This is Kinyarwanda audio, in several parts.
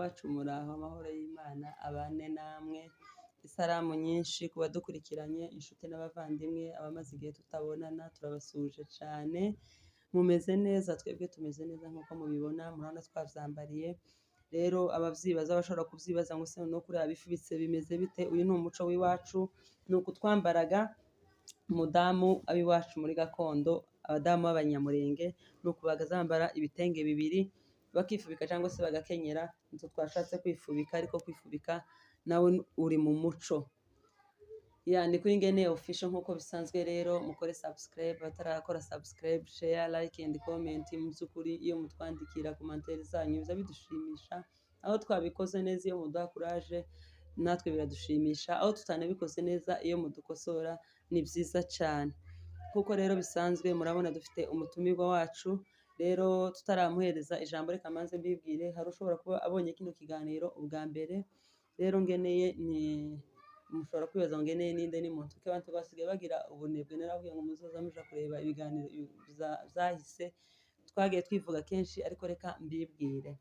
wacu muraho amahoro y'Imana abane namwe isalamu nyinshi ku badukurikiranye inshuti n'abavandimwe abamaze igihe tutabonana turabasuje cyane mumeze neza twebwe tumeze neza nk'uko mubibona murabona twavyambariye rero abavyibaza bashobora kuvyibaza ngo se no kuri abifubitse bimeze bite uyu ni umuco w'iwacu nuko twambaraga umudamu abiwacu muri gakondo abadamu b'abanyamurenge nuko bagazambara ibitenge bibiri bakifubika cyangwa se bagakenyera nzo twashatse kwifubika ariko kwifubika nawe uri mu muco ni kuri Ngene official nkuko bisanzwe rero mukore subscribe batarakora subscribe share like and comment muzukuri iyo mutwandikira commentaire zanyu biza bidushimisha aho twabikoze neza iyo muduha courage natwe biradushimisha aho tutanabikoze neza iyo mudukosora ni byiza cyane kuko rero bisanzwe murabona dufite umutumirwa wacu rero tutaramuhereza ijambo reka manze mbibwire hari ushobora kuba abonye kino kiganiro ubwa mbere rero ngeneye ni mushobora kwibaza ngeneye ninde ni muntu ke abantu basigaye bagira ubunebwe naravuye ngo muzoza muja kureba ibiganiro zahise twagiye twivuga kenshi ariko reka mbibwire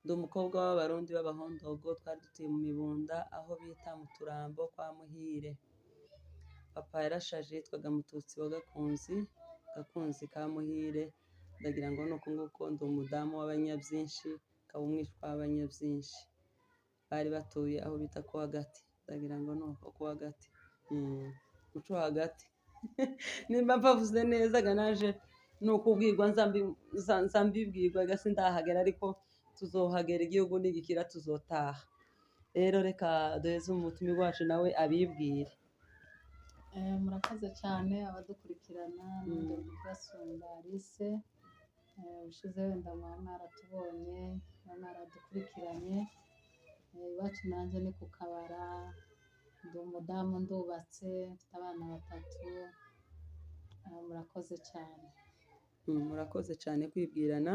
ndi umukobwa w'abarundi b'abahondogo twari dutuye mu Mibunda aho bita mu Turambo kwa Muhire papa yarashaje yitwaga Mututsi wa Gakunzi ka Muhire ndagira ngo nuko nguko ndi umudamu w'abanyabyinshi kabumwishwa w'abanyabyinshi bari batuye aho bita ko hagati ndagira ngo nuko ko hagati muco hagati nimba mbavuze neza ganaje nuko ubwirwa nzambibwirwa gasi ndahagera ariko tuzohagera igihugu nigikira tuzotaha rero reka duheze umutumi wacu nawe abibwire murakoze cyane abadukurikirana n'undi basumba Alice ushize wenda mwaratubonye mwaradukurikiranye iwacu nanjye ni ku Kabara ndi umudamu ndubatse mfite abana 3 murakoze cyane murakoze cyane kwibwirana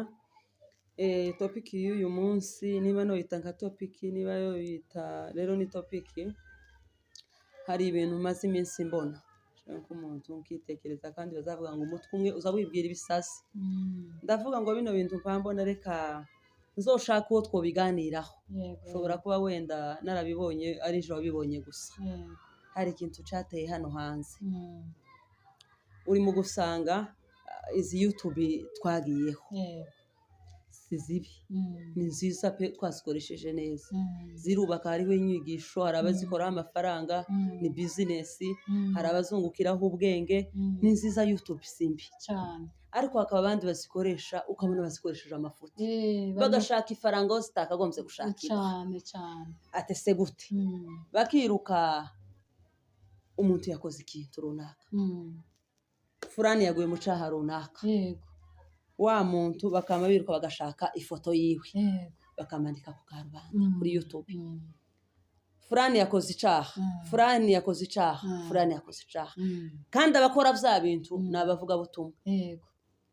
topic y'uyu munsi niba no yita nka topic niba yo yita rero ni topic hari ibintu maze iminsi mbona nko umuntu nkitekereza kandi bazavuga ngo umutwe umwe uza wibwira ibisasi ndavuga ngo bino bintu mbona reka nzoshaka uwo twobiganiraho ushobora kuba wenda narabibonye ari je wabibonye gusa hari ikintu cyateye hano hanze uri mu gusanga izi YouTube twagiyeho zibi ni nziza pe twazikoresheje neza zirubaka hariho inyigisho hari abazikoraho amafaranga ni business hari abazungukiraho ubwenge ni nziza YouTube simbi cyane ariko hakaba abandi bazikoresha ukabona bazikoresheje amafuti bagashaka ifaranga aho zitakagombye gushakira cyane atese gute bakiruka umuntu yakoze ikintu runaka fulani yaguye mu cyaha runaka wa muntu bakama biruka bagashaka ifoto yiwe bakamanika ku karubanda kuri YouTube fulani yakoze icyaha fulani yakoze icyaha fulani yakoze icyaha kandi abakora bya bintu nabavuga butumwa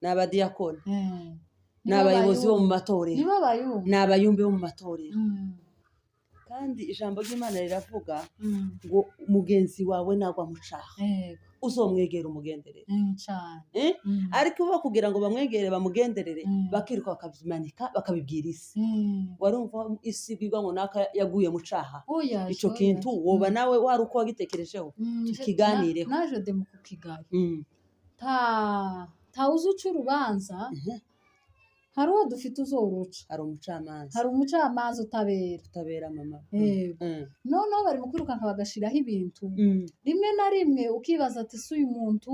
n'abadiyakoni n'abayobozi bo mu matorero n'abayumbe bo mu matorero kandi ijambo ry'Imana riravuga ngo mugenzi wawe nagwa mu cyaha uzomwegera umugenderere cyane ariko bakubwira ngo bamwegere bamugenderere bakiruka bakabyimanika bakabibwira isi warumva isi bigwa ngo naka yaguye mu cyaha ico kintu woba nawe wari uko wagitekerejeho tukiganireho naje de mu kukigaye ta uzuca urubanza hari uwo dufite uzoruca hari umucamanza utabera mama noneho bari mu kwirukanka bagashiraho ibintu rimwe na rimwe ukibaza ati si uyu muntu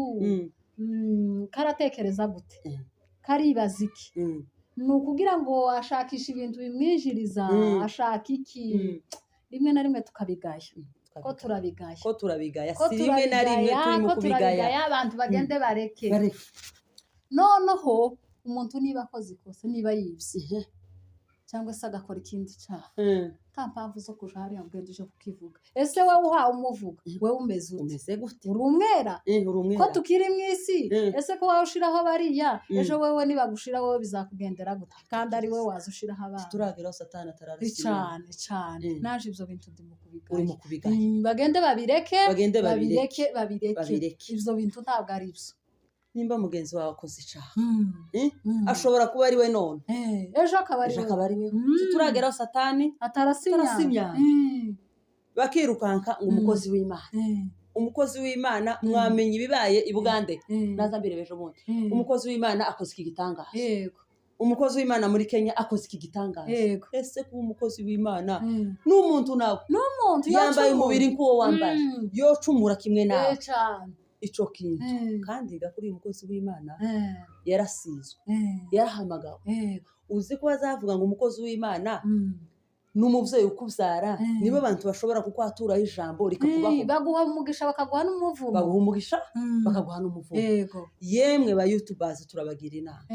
karatekereza gute karibaza iki ni ukugira ngo ashakishe ibintu bimwinjiriza ashaka iki rimwe na rimwe tukabigaya ko turabigaya si rimwe na rimwe turi mu kubigaya abantu bagende bareke noneho umuntu niba akoze ikosa niba yibye cyangwa se agakora ikindi cyaha nta mpamvu zo kuja hariya ngo uje kukivuga ese wowe uhawe umuvuga wowe umeze gute uri umwera ko tukiri mu isi ese ko wawe ushiraho bariya ejo wowe nibagushira wowe bizakugendera gute kandi ari wowe waza ushiraho abana turageraho satani atararisi cyane naje ibyo bintu ndimo uri mu kubigaya bagende babireke ibyo bintu ntabwo ari byo nimba mugenzi wawe akoze icaha ashobora kuba ari we none ejo akaba ari we turageraho satani atarasimya bakirukanka ngo umukozi w'Imana mwamenye ibibaye i Bugande naza mbere bejo bundi umukozi w'Imana akoze iki gitangaza umukozi w'Imana muri Kenya akoze iki gitangaza ese kuba umukozi w'Imana n'umuntu nawe yambaye umubiri nk'uwo wambaye yocumura kimwe nawe ico kintu kandi gakuri umukozi w'Imana yarasizwe yarahamagawe uzi ko bazavuga ngo umukozi w'Imana n'umuvyeyi ukubyara nibo bantu bashobora kukwatura ijambo rikakubaho baguha umugisha bakaguha n'umuvumo bakaguha n'umuvumo yemwe ba YouTubers turabagira inama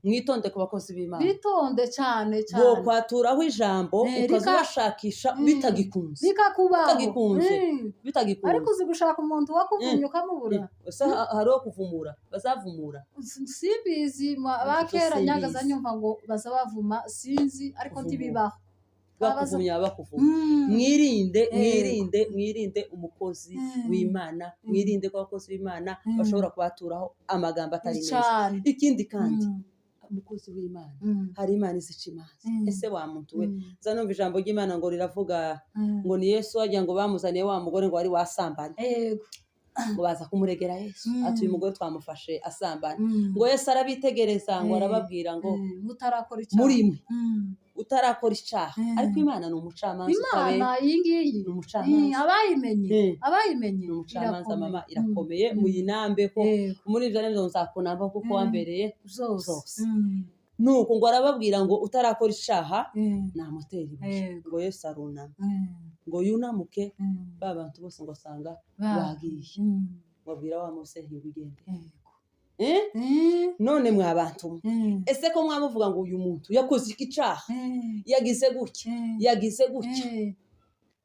mwitonde ku bakozi b'Imana bitonde cyane bo kwaturaho ijambo ukazashakisha bitagikunze ariko uzi gushaka umuntu wakuvumye ukamubura hariho kuvumura bazavumura simbizi bakera nyagaza nyumva ngo bazabavuma sinzi ariko ntibibaho bakuvumya mwirinde umukozi w'Imana mwirinde ko abakozi b'Imana bashobora kubaturaho amagambo atari meza ikindi kandi umukozi w'Imana hari Imana izica imanza ese wa muntu we zanumva ijambo ry'Imana ngo riravuga ngo ni Yesu wagira ngo bamuzaniye wa mugore ngo wari wasambanye ngo baza kumuregera Yesu ati uyu mugore twamufashe asambana ngo Yesu arabitegereza ngo arababwira ngo mutarakora icyaha murimwe utarakora icyaha ariko Imana ni umucamanza Imana yingiyi ni umucamanza abayimenye ni umucamanza mama irakomeye muyinambe ko muri ivyo navyo nzakunamba kuko wambereye zose nuko ngo arababwira ngo utarakora icyaha namutera ibuye ngo Yesu arunama ngo yunamuke ba bantu bose ngo asanga bagiye babwira wa Mose ntibigende none mwa bantu ese ko mwamuvuga ngo uyu muntu yakoze iki cyaha yagize gutya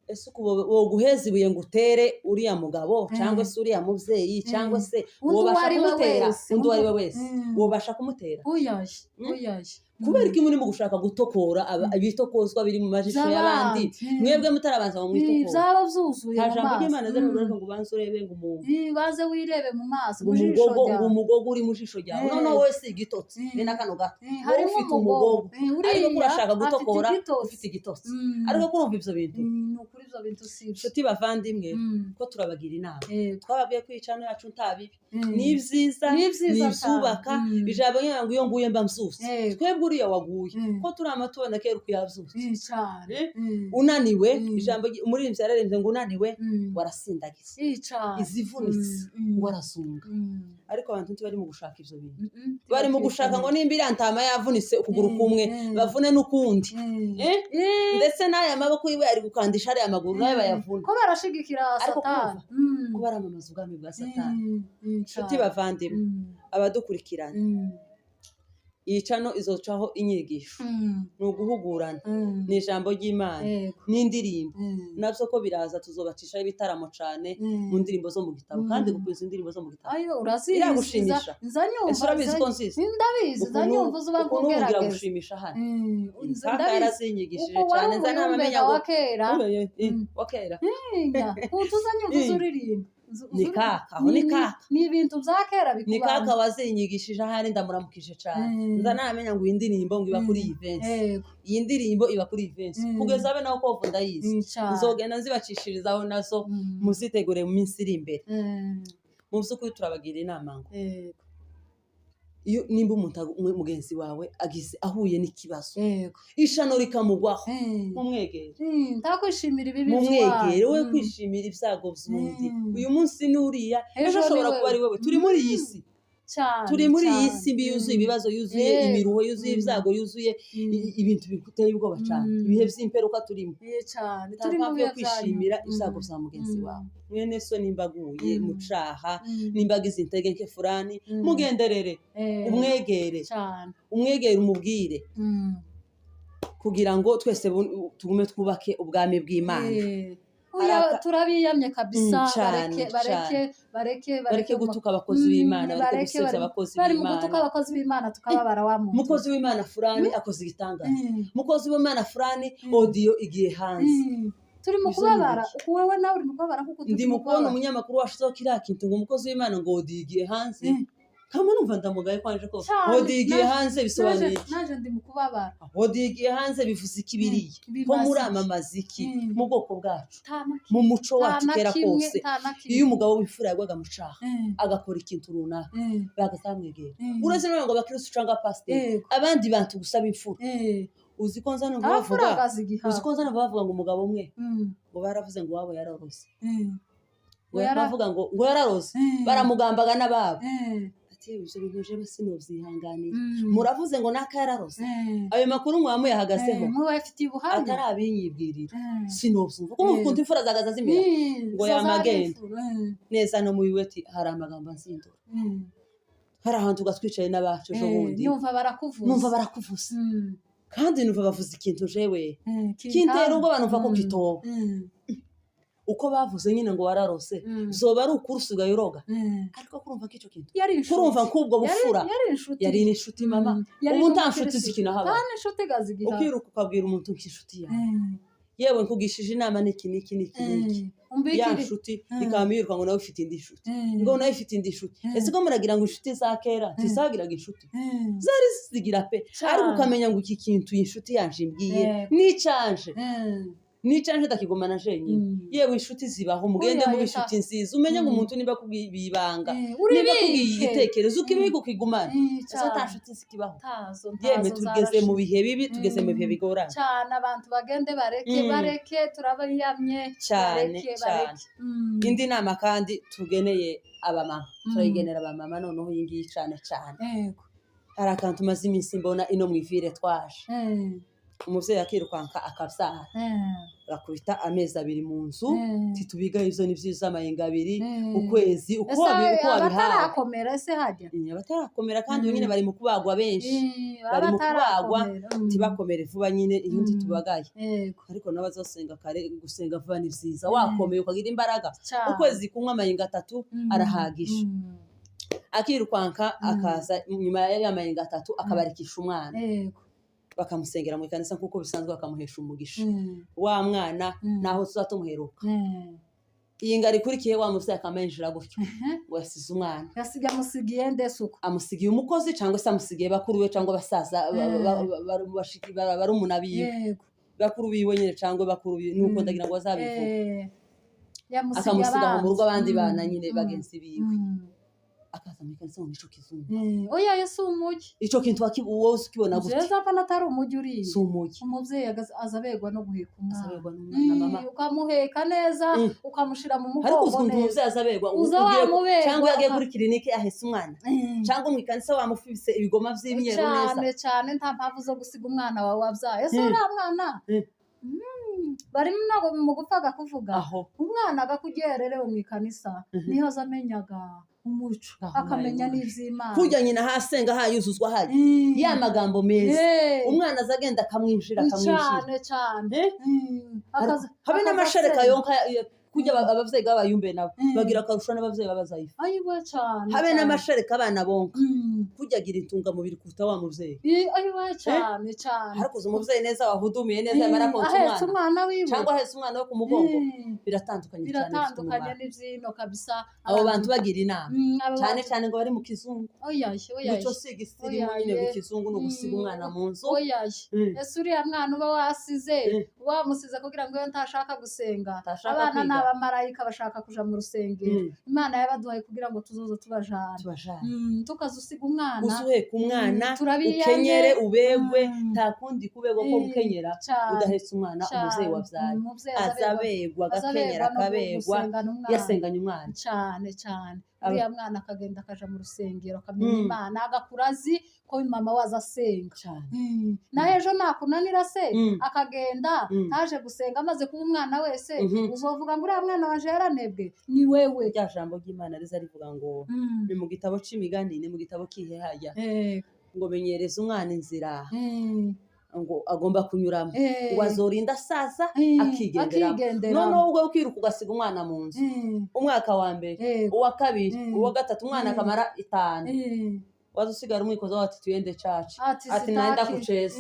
ese wo guheza ibuye ngo utere uriya mugabo cyangwa se uriya muvyeyi cyangwa se wobasha kumutera undi wari we wese wobasha kumutera uyaje kubera ko muri mu gushaka gutokora ibitokozwa biri mu majisho y'abandi mwebwe mutarabanza mu mwitokora byaba byuzuye mu maso Imana zero ngo ubanze urebe ngo umuntu baze wirebe mu maso mu jisho ryawe umugogo uri mu jisho ryawe none wese igitotsi bene kano gato harimo umugogo ariko kurashaka gutokora ufite igitotsi ariko kurumva ivyo bintu nukuri ivyo bintu sibyo nshuti bavandimwe ko turabagira inama twababwiye kwicana yacu ntabibi ni vyiza nizubaka ijambo ngo iyo nguye mba msuse twebwe uriya waguye ko turama tubona kera kuyavyutse unaniwe ijambo muri imvye yararemze ngo unaniwe warasindagiza izivunitse warazunga ariko abantu ntibari mu gushaka ivyo bintu bari mu gushaka ngo nimba irantama yavunitse ukuguru kumwe bavune n'ukundi ndetse n'aya maboko yiwe ari gukandisha ari amaguru nayo bayavuna ko barashigikira satani ko baramamaza ubwami bwa satani nshuti bavandimwe abadukurikirana iyi cano izocaho inyigisho ni uguhugurana ni ijambo ry'Imana n'indirimbo navyo ko biraza tuzobacishaho ibitaramo cane mu ndirimbo zo mu gitabo kandi gukwiza indirimbo zo mu gitabo iragushimisha ese urabizi ko nziza ndabizi zanyumva uzuba kugerageza gushimisha hano kaka yarazinyigishije cane nza ntamenya ngo wakera utuzanyumva uzuririmba ni kaka aho ni kaka ni ibintu bya kera bikubana ni kaka wazinyigishije ahari ndamuramukije cyane nza namenya ngo indirimbo ngo iba kuri events iyi ndirimbo iba kuri events kugeza abe naho ko ndayizi nzogenda nzibacishirizaho nazo muzitegure mu minsi iri imbere mu byukuri turabagira inama ngo iyo nimba umuntu mugenzi wawe agize ahuye n'ikibazo ishano rikamugwaho mumwegere ntakwishimira ibibi mumwegere we kwishimira ibyago by'undi uyu munsi n'uriya ejo ashobora kuba ari wowe turi muri iyi si turi muri iyi si mbi yuzuye ibibazo yuzuye imiruho yuzuye ibyago yuzuye ibintu biguteye ubwoba cyane ibihe by'imperuka turimo turi mu byo kwishimira ibyago bya mugenzi wawe mwene so nimba aguye mucaha nimba agize intege nke furani mugenderere umwegere umubwire kugira ngo twese tugume twubake ubwami bw'Imana turabiyamye kabisa bareke gutuka abakozi b'Imana bareke gusebya abakozi b'Imana gutuka abakozi b'Imana tukababara wa muntu mukozi w'Imana furani akoze igitangaza mukozi w'Imana furani audio igiye hanze turi mu kubabara wewe nawe uri mu kubabara kuko ndi mu kubona umunyamakuru washizeho kiriya kintu ngo umukozi w'Imana ngo wodigiye hanze kama numva ndamugaye kwanje ko wodigiye hanze bisobanuye naje ndi mu kubabara wodigiye hanze bivuze ikibiriye ko muri amamaza iki mu bwoko bwacu mu muco wacu kera kose iyo umugabo w'imfura yagwaga mu caha agakora ikintu runaka bagasamwegera uretse ngo bakristo cyangwa pastor abandi bantu gusaba imfura uzi ko nzana ngo bavuga ngo umugabo umwe ngo baravuze ngo wabo yararose ngo yaravuga ngo yararose baramugambaga n'ababo ibyo bintu je basinuvyihanganira muravuze ngo naka yararose ayo makuru mwamuye hagaseho mwafitiye ubuhamya atarabinyibwirira sinovumva ko mukunda imfura zagaza zimira ngo yamagenda neza no mubiweti hari amagambo nzindura hari ahantu gatwicaye n'abacu ejo bundi numva barakuvuza kandi numva bavuze ikintu jewe kintera ubwo banumva ko kitoba uko bavuze nyine ngo wararose zoba ari ukuri usigaye uroga ariko kurumva ko icyo kintu kurumva nk'ubwo bufura yari n'inshuti mama ubu nta nshuti zikina haba ukiruka ukabwira umuntu nk'inshuti yawe yewe nkugishije inama n'iki ya nshuti ikamiruka ngo nawe ufite indi nshuti ngo nawe ufite indi nshuti ese ko muragira ngo inshuti za kera zisagiraga inshuti zari zigira pe ariko ukamenya ngo iki kintu inshuti yanje imbwiye n'icanje nicanje ndakigomana jenyine yewe inshuti zibaho mugende mu bishuti nziza umenye ngo umuntu niba kubibanga niba kugiye igitekerezo ukibika ukigumana ese ta nshuti zikibaho yeme tugeze mu bihe bibi tugeze mu bihe bigorana cyane abantu bagende bareke turabayamye cyane indi nama kandi tugeneye abamama turayigenera abamama noneho yingiye cyane hari akantu maze iminsi mbona ino mwivire twaje umuvyeyi akirukanka akavyara bakubita amezi 2 mu nzu titubiga ivyo ni vyiza amayenga 2 ukwezi uko batarakomera se hajya batarakomera kandi nyine bari mu kubagwa benshi bari mu kubagwa tibakomere vuba nyine iyundi tubagaye ariko nabazosenga kare gusenga vuba ni vyiza wakomeye ukagira imbaraga ukwezi kunywa amayenga 3 arahagisha akirukanka akaza nyuma y'amayenga 3 akabarikisha umwana bakamusengera mu ikanisa kuko bisanzwe bakamuhesha umugisha wa mwana naho tuzatumuheruka iyi ngari kurikiye wa musaya akamenjira gutyo wasize umwana musigiye ndesuko amusigiye umukozi cyangwa se amusigiye bakuru we cyangwa basaza bashiki bari umunabiye bakuru biwe nyine cyangwa bakuru nuko ndagira ngo bazabivuga akamusiga mu rugo abandi bana nyine bagenzi biwe akaza mu ikanisa mu mico kizungu oya yesu umugi ico kintu wowe ukibona gute jeza pana atari umugi uri umugi umuvyeyi azabegwa no guheka umwana ukamuheka neza ukamushira mu mugongo ariko ukuntu umuvyeyi azabegwa cyangwa yagiye kuri kilinike ahese umwana cyangwa mu ikanisa wamufise ibigoma vy'imyeru neza cyane nta mpamvu zo gusiga umwana wawe wavyaye ese uri mwana bari nago mu gupfaga kuvuga umwana agakugererewe mu ikanisa niho azamenyaga umuco akamenya n'ivy'Imana kujya nyina hasenga hayuzuzwa haje ya magambo meza umwana azagenda akamwinjira cyane habe n'amashereka yonka kujya abavyeyi babayumbe nabo bagira akarusho n'abavyeyi babazayifa ayiwe cyane habe n'amashereka abana bonka kujya gira intunga mubiri kuta wa muvyeyi ayiwe cyane ariko umuvyeyi neza wahudumiye neza yamara ko umwana wiwe cyangwa ahetse umwana wo ku mugongo biratandukanye n'ivyino kabisa abo bantu bagira inama cyane ngo bari mu kizungu muco sigisiri nyine mu kizungu no gusiga umwana mu nzu ese uriya mwana uba wasize wamusize kugira ngo iyo ntashaka gusenga abana n'abamarayika bashaka kuja mu rusengero Imana yabaduhaye kugira ngo tuzoze tubajana tukazusiga umwana uzuheka umwana ukenyere ubegwe nta kundi kubegwa ko gukenyera udahetse umwana umuvyeyi wavyaye azabegwa agakenyera akabegwa yasenganye umwana cyane uriya mwana akagenda akaja mu rusengero akamenya Imana agakura azi ko mama waza asenga na ejo nakunanira se akagenda ntaje gusenga amaze kuba umwana wese uzovuga ngo uriya mwana wanje yaranebwe ni wewe rya jambo ry'Imana riza rivuga ngo ni mu gitabo c'imigani ni mu gitabo kihehaya ngo menyereza umwana inzira ngo agomba kunyuramo ngo azorinda asaza akigenderamo noneho ubwo ukiruka ugasiga umwana mu nzu umwaka wa mbere uwa kabiri uwa gatatu umwana akamara 5 wazusigara umwikoza wati tuyende chachi ati ati naenda sitaki kucheza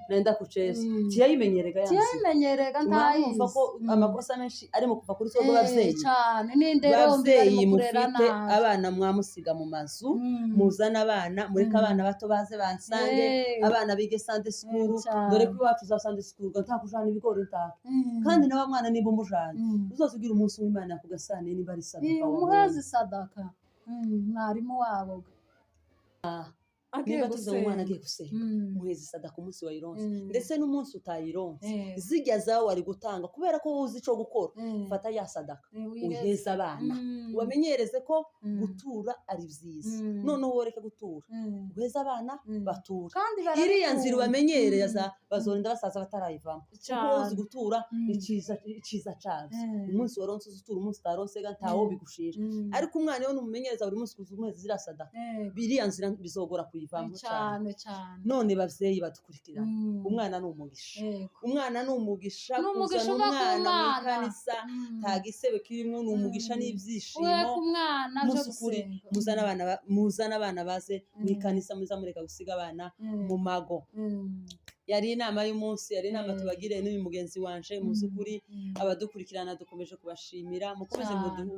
naenda kucheza tiyayimenyerega yansi tiyayimenyerega ntayizi mwumva ko amakosa menshi ari mu kuva kuri twebwe abavyeyi cyane n'indero mbi barimo bavyeyi kurera mufite nabi abana mwamusiga mu mazu muzana abana mureka abana bato baze bansange abana bige Sunday school dore ko iwacu za Sunday school nta kujana ibigori ntaka kandi nawe mwana niba umujana uzozugira umunsi w'Imana ku gasane niba ari sadaka umuhezi sadaka mwarimu wabo niba tuza umwana agiye gusenga muhezi sadaka umunsi wayironse ndetse n'umunsi utayironse zijya zawe wari gutanga kubera ko uzi ico gukora fata ya sadaka uheza abana ubamenyereze ko gutura ari vyiza noneho woreke gutura uheza abana batura iriya nzira ubamenyereza bazorinda basaza batarayivamo kuko uzi gutura iciza cazo umunsi waronse uzutura umunsi utaronse ga ntawo bigushira ariko umwana yo numumenyereza buri munsi kuzumuheza zira sadaka biriya nzira bizogora cyane none bavyeyi badukurikira umwana ni umugisha umwana ni umugisha kuzana umwana mu kanisa tagisebe kirimo ni umugisha n'ivyishimo musukuri muzana abana baze mu kanisa muza mureka gusiga abana mu mago yari inama y'umunsi yari inama tubagire n'uyu mugenzi wanje musukuri abadukurikirana dukomeje kubashimira mukomeze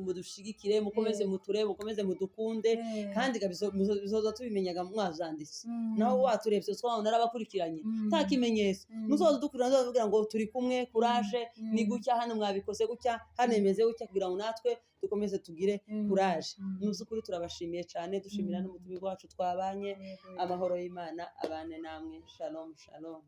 mudushigikire mukomeze muturebe mukomeze mudukunde kandi bizoza tubimenyaga mwazanditse naho waturebye twabona arabakurikiranye nta kimenyetso muzoza dukurana ndavugira ngo turi kumwe courage ni gutya hano mwabikoze gutya hano imeze gutya kugira ngo natwe dukomeze tugire courage musukuri turabashimiye cyane dushimira n'umutumirwa wacu twabanye amahoro y'Imana abane namwe shalom shalom